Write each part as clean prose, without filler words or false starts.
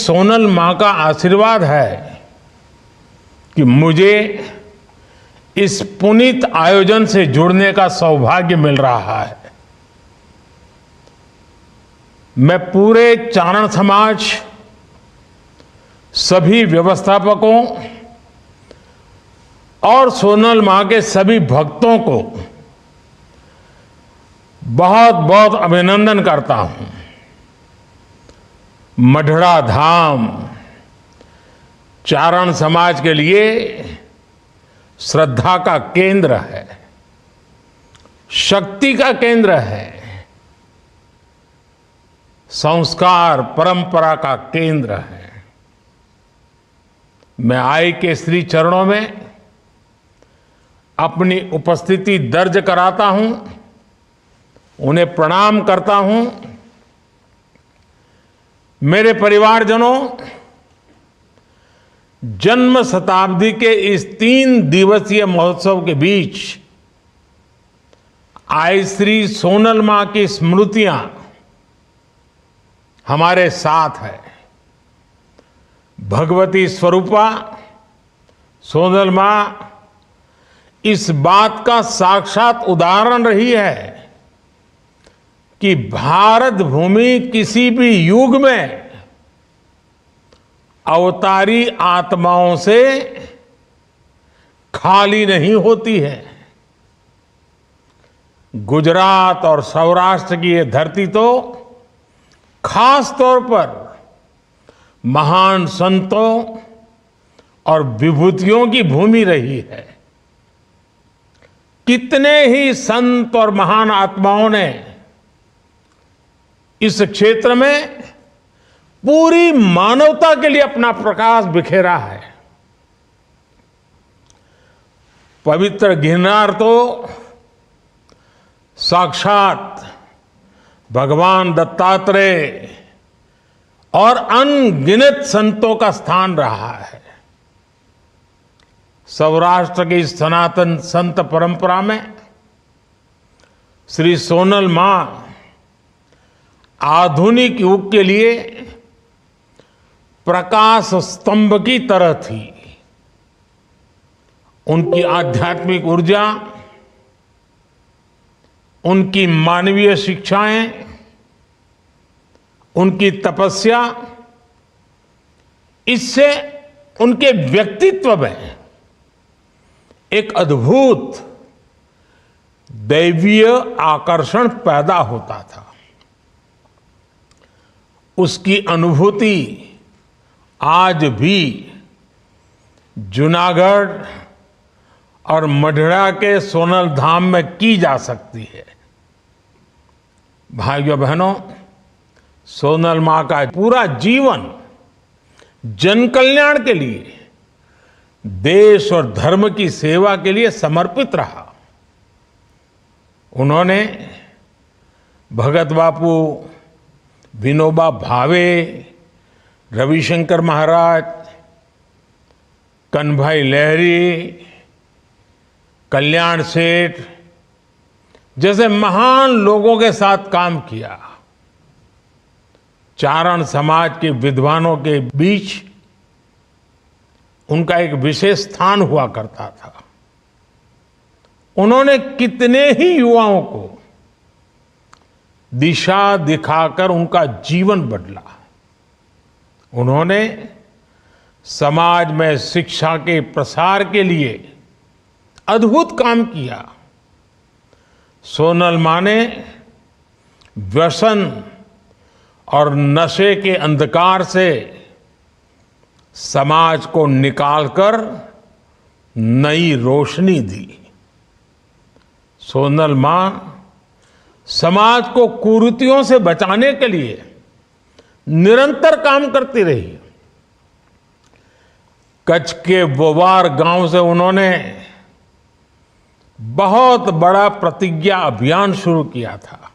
सोनल मां का आशीर्वाद है कि मुझे इस पुनीत आयोजन से जुड़ने का सौभाग्य मिल रहा है। मैं पूरे चारण समाज, सभी व्यवस्थापकों और सोनल मां के सभी भक्तों को बहुत बहुत अभिनंदन करता हूं। मढ़ड़ा धाम चारण समाज के लिए श्रद्धा का केंद्र है, शक्ति का केंद्र है, संस्कार परंपरा का केंद्र है। मैं आई के श्री चरणों में अपनी उपस्थिति दर्ज कराता हूं, उन्हें प्रणाम करता हूं। मेरे परिवारजनों, जन्म शताब्दी के इस 3 दिवसीय महोत्सव के बीच आई श्री सोनल मां की स्मृतियां हमारे साथ है। भगवती स्वरूपा सोनल मां इस बात का साक्षात उदाहरण रही है कि भारत भूमि किसी भी युग में अवतारी आत्माओं से खाली नहीं होती है। गुजरात और सौराष्ट्र की ये धरती तो खास तौर पर महान संतों और विभूतियों की भूमि रही है। कितने ही संत और महान आत्माओं ने इस क्षेत्र में पूरी मानवता के लिए अपना प्रकाश बिखेरा है। पवित्र गिरनार तो साक्षात भगवान दत्तात्रेय और अनगिनत संतों का स्थान रहा है। सौराष्ट्र की सनातन संत परंपरा में श्री सोनल मां आधुनिक युग के लिए प्रकाश स्तंभ की तरह थी। उनकी आध्यात्मिक ऊर्जा, उनकी मानवीय शिक्षाएं, उनकी तपस्या, इससे उनके व्यक्तित्व में एक अद्भुत दैवीय आकर्षण पैदा होता था। उसकी अनुभूति आज भी जूनागढ़ और मढ़ड़ा के सोनल धाम में की जा सकती है। भाइयों बहनों, सोनल मां का पूरा जीवन जन कल्याण के लिए, देश और धर्म की सेवा के लिए समर्पित रहा। उन्होंने भगत बापू, विनोबा भावे, रविशंकर महाराज, कन्हभाई लहरी, कल्याण सेठ जैसे महान लोगों के साथ काम किया। चारण समाज के विद्वानों के बीच उनका एक विशेष स्थान हुआ करता था। उन्होंने कितने ही युवाओं को दिशा दिखाकर उनका जीवन बदला। उन्होंने समाज में शिक्षा के प्रसार के लिए अद्भुत काम किया। सोनल मां ने व्यसन और नशे के अंधकार से समाज को निकालकर नई रोशनी दी। सोनल मां समाज को कुरीतियों से बचाने के लिए निरंतर काम करती रही। कच्छ के बोवार गांव से उन्होंने बहुत बड़ा प्रतिज्ञा अभियान शुरू किया था।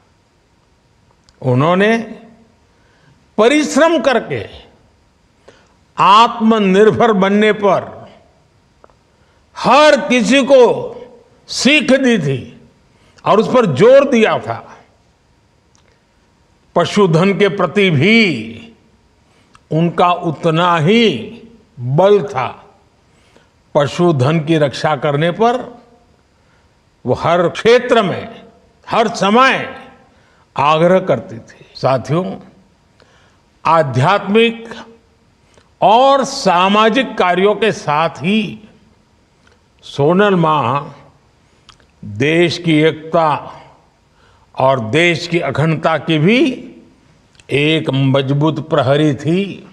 उन्होंने परिश्रम करके आत्मनिर्भर बनने पर हर किसी को सीख दी थी और उस पर जोर दिया था। पशुधन के प्रति भी उनका उतना ही बल था। पशुधन की रक्षा करने पर वो हर क्षेत्र में हर समय आग्रह करती थी। साथियों, आध्यात्मिक और सामाजिक कार्यों के साथ ही सोनल मां देश की एकता और देश की अखंडता की भी एक मजबूत प्रहरी थी।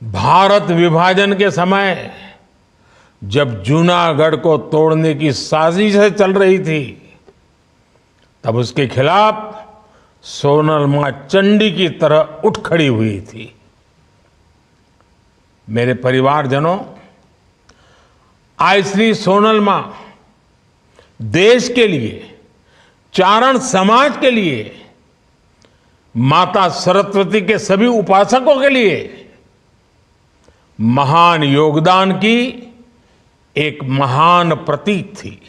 भारत विभाजन के समय जब जूनागढ़ को तोड़ने की साजिश चल रही थी, तब उसके खिलाफ सोनल मां चंडी की तरह उठ खड़ी हुई थी। मेरे परिवारजनों, आज श्री सोनल मां देश के लिए, चारण समाज के लिए, माता सरस्वती के सभी उपासकों के लिए महान योगदान की एक महान प्रतीक थी।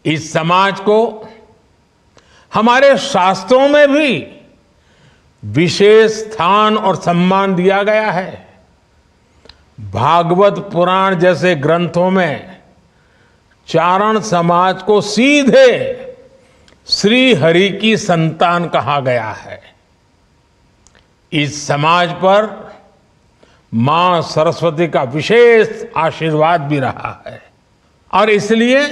इस समाज को हमारे शास्त्रों में भी विशेष स्थान और सम्मान दिया गया है। भागवत पुराण जैसे ग्रंथों में चारण समाज को सीधे श्री हरि की संतान कहा गया है। इस समाज पर मां सरस्वती का विशेष आशीर्वाद भी रहा है और इसलिए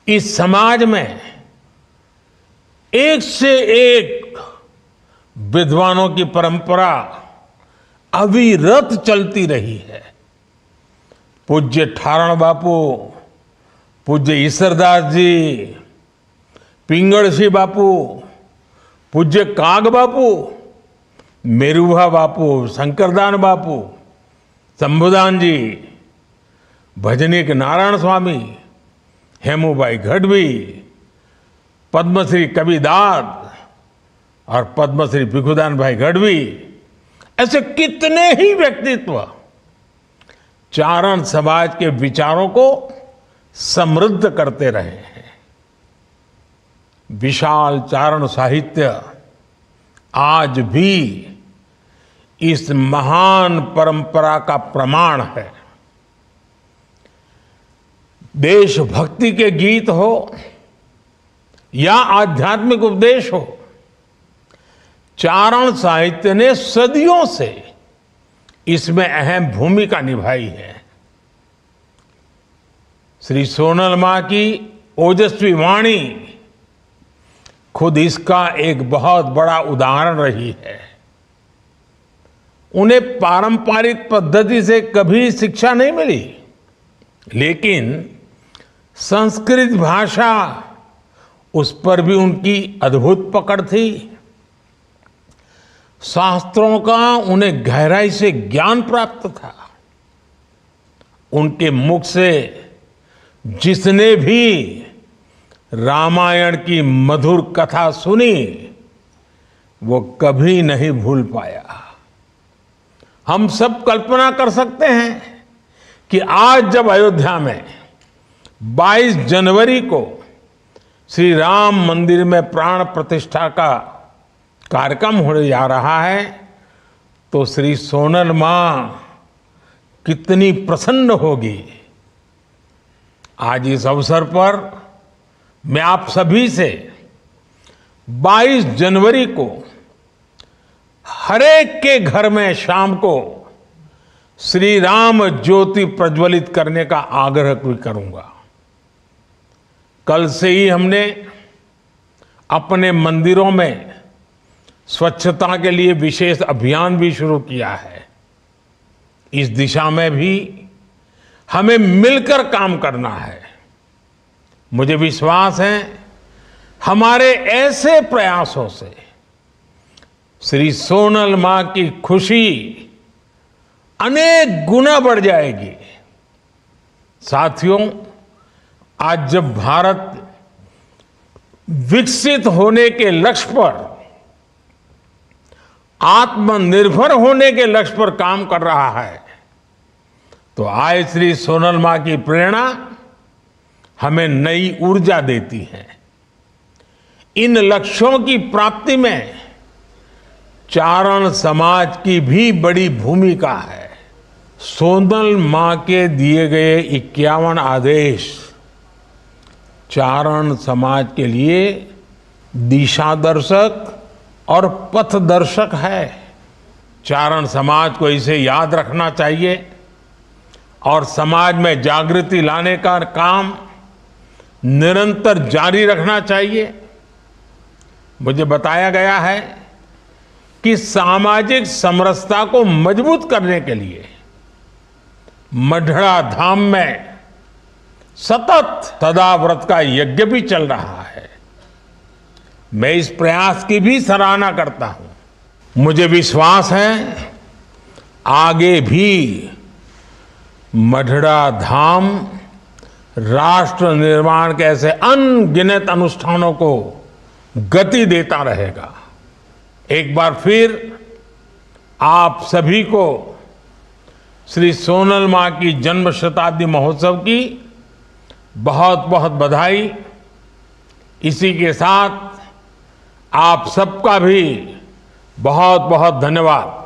इस समाज में एक से एक विद्वानों की परंपरा अविरत चलती रही है। पूज्य ठारण बापू, पूज्य ईसरदास जी, पिंगळसी बापू, पूज्य काग बापू, मेरुभा बापू, शंकरदान बापू, शंभुदान जी, भजनीक नारायण स्वामी, हेमूबाई गढ़वी, पद्मश्री कबीरदास और पद्मश्री भिखुदान भाई गढ़वी, ऐसे कितने ही व्यक्तित्व चारण समाज के विचारों को समृद्ध करते रहे हैं। विशाल चारण साहित्य आज भी इस महान परंपरा का प्रमाण है। देशभक्ति के गीत हो या आध्यात्मिक उपदेश हो, चारण साहित्य ने सदियों से इसमें अहम भूमिका निभाई है। श्री सोनल मां की ओजस्वी वाणी खुद इसका एक बहुत बड़ा उदाहरण रही है। उन्हें पारंपरिक पद्धति से कभी शिक्षा नहीं मिली, लेकिन संस्कृत भाषा, उस पर भी उनकी अद्भुत पकड़ थी। शास्त्रों का उन्हें गहराई से ज्ञान प्राप्त था। उनके मुख से जिसने भी रामायण की मधुर कथा सुनी, वो कभी नहीं भूल पाया। हम सब कल्पना कर सकते हैं कि आज जब अयोध्या में 22 जनवरी को श्री राम मंदिर में प्राण प्रतिष्ठा का कार्यक्रम होने जा रहा है, तो श्री सोनल मां कितनी प्रसन्न होगी। आज इस अवसर पर मैं आप सभी से 22 जनवरी को हरेक के घर में शाम को श्री राम ज्योति प्रज्वलित करने का आग्रह भी करूंगा। कल से ही हमने अपने मंदिरों में स्वच्छता के लिए विशेष अभियान भी शुरू किया है। इस दिशा में भी हमें मिलकर काम करना है। मुझे विश्वास है हमारे ऐसे प्रयासों से श्री सोनल मां की खुशी अनेक गुना बढ़ जाएगी। साथियों, आज जब भारत विकसित होने के लक्ष्य पर, आत्मनिर्भर होने के लक्ष्य पर काम कर रहा है, तो आज श्री सोनल मां की प्रेरणा हमें नई ऊर्जा देती है। इन लक्ष्यों की प्राप्ति में चारण समाज की भी बड़ी भूमिका है। सोनल मां के दिए गए 51 आदेश चारण समाज के लिए दिशा दर्शक और पथ दर्शक है। चारण समाज को इसे याद रखना चाहिए और समाज में जागृति लाने का काम निरंतर जारी रखना चाहिए। मुझे बताया गया है कि सामाजिक समरसता को मजबूत करने के लिए मढ़ड़ा धाम में सतत सदाव्रत का यज्ञ भी चल रहा है। मैं इस प्रयास की भी सराहना करता हूं। मुझे विश्वास है आगे भी मढ़ड़ा धाम राष्ट्र निर्माण के ऐसे अनगिनत अनुष्ठानों को गति देता रहेगा। एक बार फिर आप सभी को श्री सोनल मां की जन्म शताब्दी महोत्सव की बहुत बहुत बधाई। इसी के साथ आप सबका भी बहुत बहुत धन्यवाद।